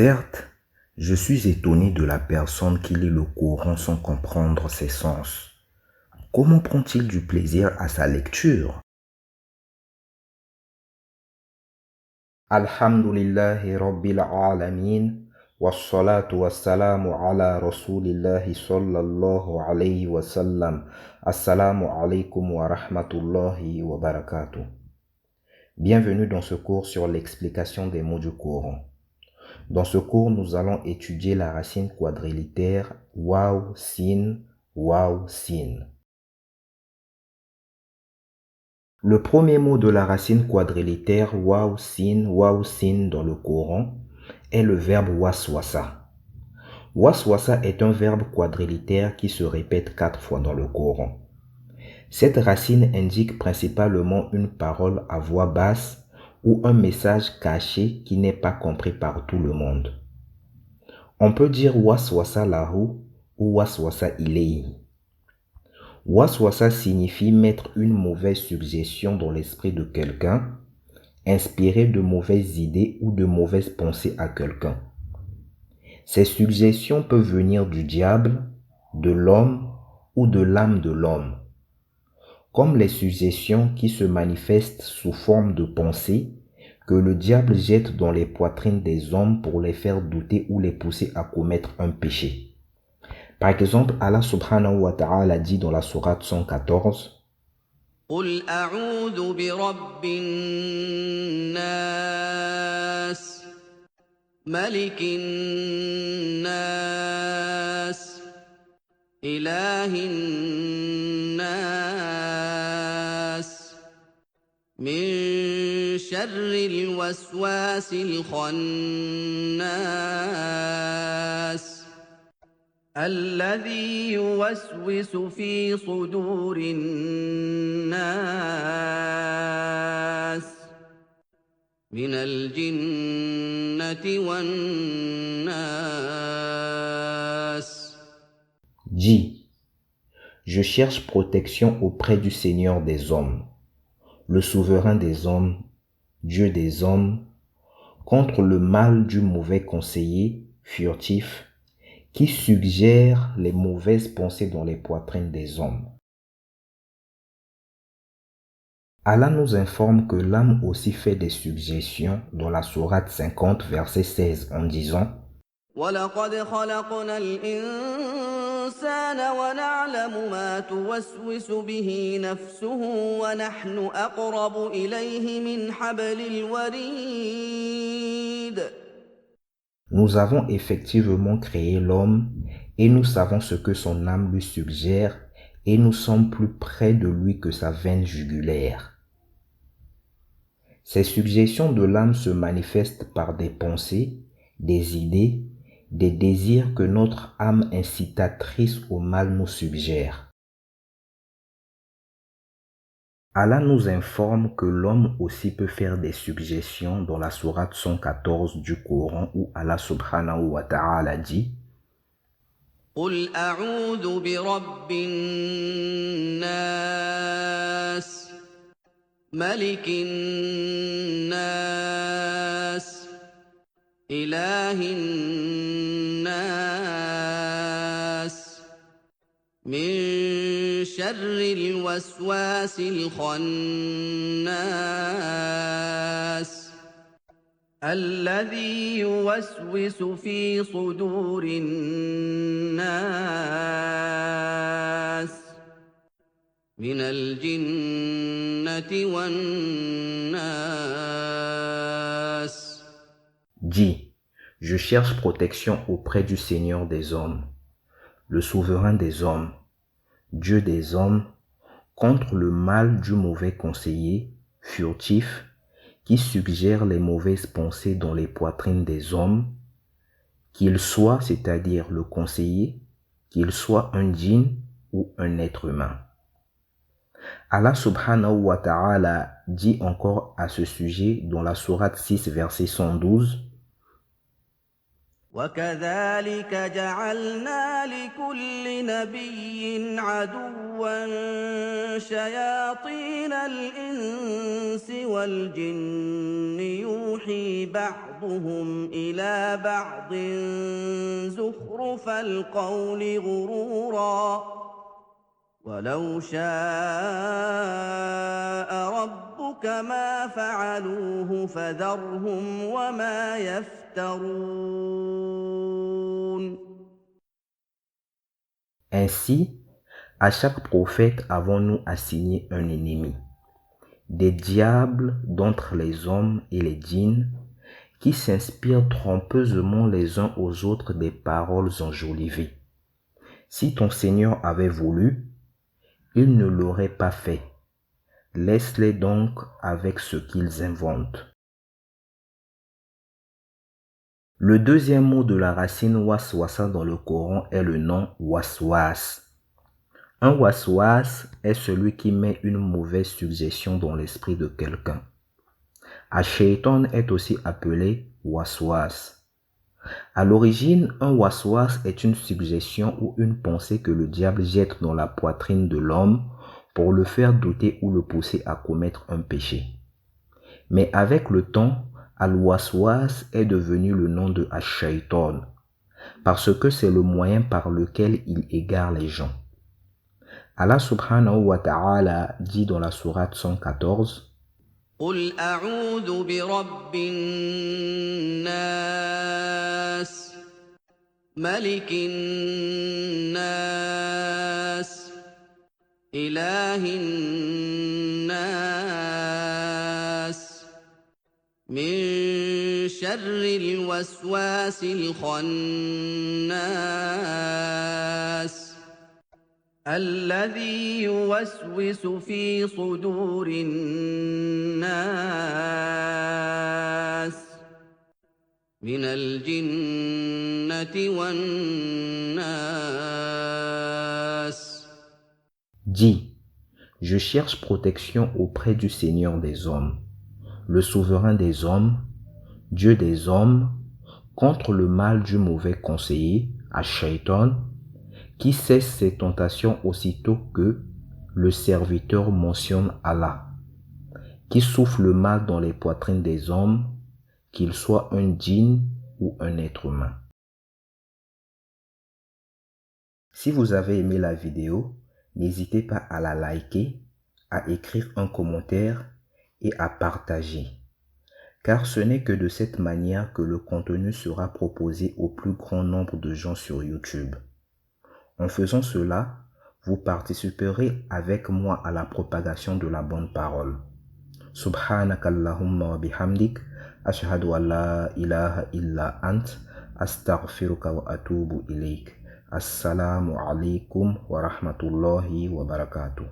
Certes, je suis étonné de la personne qui lit le Coran sans comprendre ses sens. Comment prend-il du plaisir à sa lecture? Alhamdulillahi Rabbil Alamin, wassalatu wassalamu ala Rasulillahi sallallahu alayhi wa sallam. Assalamu alaikum wa rahmatullahi wa barakatuh. Bienvenue dans ce cours sur l'explication des mots du Coran. Dans ce cours, nous allons étudier la racine quadrilitère waw, sin, waw, sin. Le premier mot de la racine quadrilitère waw, sin dans le Coran est le verbe waswasa. Waswasa est un verbe quadrilitère qui se répète 4 fois dans le Coran. Cette racine indique principalement une parole à voix basse ou un message caché qui n'est pas compris par tout le monde. On peut dire waswasa lahu ou waswasa ilayhi. Waswasa signifie mettre une mauvaise suggestion dans l'esprit de quelqu'un, inspirer de mauvaises idées ou de mauvaises pensées à quelqu'un. Ces suggestions peuvent venir du diable, de l'homme ou de l'âme de l'homme. Comme les suggestions qui se manifestent sous forme de pensées que le diable jette dans les poitrines des hommes pour les faire douter ou les pousser à commettre un péché. Par exemple, Allah subhanahu wa ta'ala dit dans la sourate 114 قُلْ أَعُوذُ بِرَبِّ النَّاسِ مَلِكِ النَّاسِ إِلَٰهِ النَّاسِ مِن شَرِّ الْوَسْوَاسِ الْخَنَّاسِ الذي يوسوس في صدور الناس من الجنة والناس. Dis, je cherche protection auprès du Seigneur des hommes, le souverain des hommes, Dieu des hommes, contre le mal du mauvais conseiller, furtif, qui suggère les mauvaises pensées dans les poitrines des hommes. Allah nous informe que l'âme aussi fait des suggestions dans la sourate 50, verset 16, en disant وَلَقَدْ خَلَقْنَا الْإِنسَانَ وَنَعْلَمُ مَا تُوَسْوِسُ بِهِ نَفْسُهُ وَنَحْنُ أَقْرَبُ إِلَيْهِ مِنْ حَبْلِ الْوَرِيدِ. Nous avons effectivement créé l'homme et nous savons ce que son âme lui suggère et nous sommes plus près de lui que sa veine jugulaire. Ces suggestions de l'âme se manifestent par des pensées, des idées, des désirs que notre âme incitatrice au mal nous suggère. Allah nous informe que l'homme aussi peut faire des suggestions dans la sourate 114 du Coran où Allah subhanahu wa ta'ala dit قُلْ أَعُوذُ بِرَبِّ النَّاسِ مَلِكِ النَّاسِ إِلَٰهِ النَّاسِ مِن شَرِّ الْوَسْوَاسِ الْخَنَّاسِ الذي يوسوس في صدور الناس من الجنة والناس. Dis, je cherche protection auprès du Seigneur des hommes, le souverain des hommes, Dieu des hommes, contre le mal du mauvais conseiller, furtif, qui suggère les mauvaises pensées dans les poitrines des hommes, qu'il soit, c'est-à-dire le conseiller, qu'il soit un djinn ou un être humain. Allah subhanahu wa ta'ala dit encore à ce sujet dans la sourate 6, verset 112 وَكَذَلِكَ جَعَلْنَا لِكُلِّ نَبِيٍّ عَدُوًّا شَيَاطِينَ الْإِنسِ وَالْجِنِّ يُوحِي يوحي بعضهم إلى بعض زخرف القول غرورا ولو شاء ربك ما فعلوه فذرهم وما يفترون. Ainsi, à chaque prophète avons-nous assigné un ennemi, des diables d'entre les hommes et les djinns, qui s'inspirent trompeusement les uns aux autres des paroles enjolivées. Si ton Seigneur avait voulu, il ne l'aurait pas fait. Laisse-les donc avec ce qu'ils inventent. Le deuxième mot de la racine waswasa dans le Coran est le nom waswas. Un waswas est celui qui met une mauvaise suggestion dans l'esprit de quelqu'un. Ash-Shaytan est aussi appelé waswas. À l'origine, un waswas est une suggestion ou une pensée que le diable jette dans la poitrine de l'homme pour le faire douter ou le pousser à commettre un péché. Mais avec le temps, Al-Waswas est devenu le nom de Ash-Shaytan, parce que c'est le moyen par lequel il égare les gens. Allah subhanahu wa ta'ala dit dans la sourate 114, قل أعوذ برب الناس ملك الناس إله الناس من شر الوسواس الخناس الذي يوسوس في صدور الناس من الجنة والناس. Dis, je cherche protection auprès du Seigneur des hommes, le souverain des hommes, Dieu des hommes, contre le mal du mauvais conseiller, Ash-Shaytan, qui cesse ses tentations aussitôt que le serviteur mentionne Allah, qui souffle le mal dans les poitrines des hommes, qu'il soit un djinn ou un être humain. Si vous avez aimé la vidéo, n'hésitez pas à la liker, à écrire un commentaire et à partager, car ce n'est que de cette manière que le contenu sera proposé au plus grand nombre de gens sur YouTube. En faisant cela, vous participerez avec moi à la propagation de la bonne parole. Subhanakallahumma wa bihamdik, ashhadu an la ilaha illa ant, astaghfiruka wa atubu ilayk. Assalamu alaikum wa rahmatullahi wa barakatuh.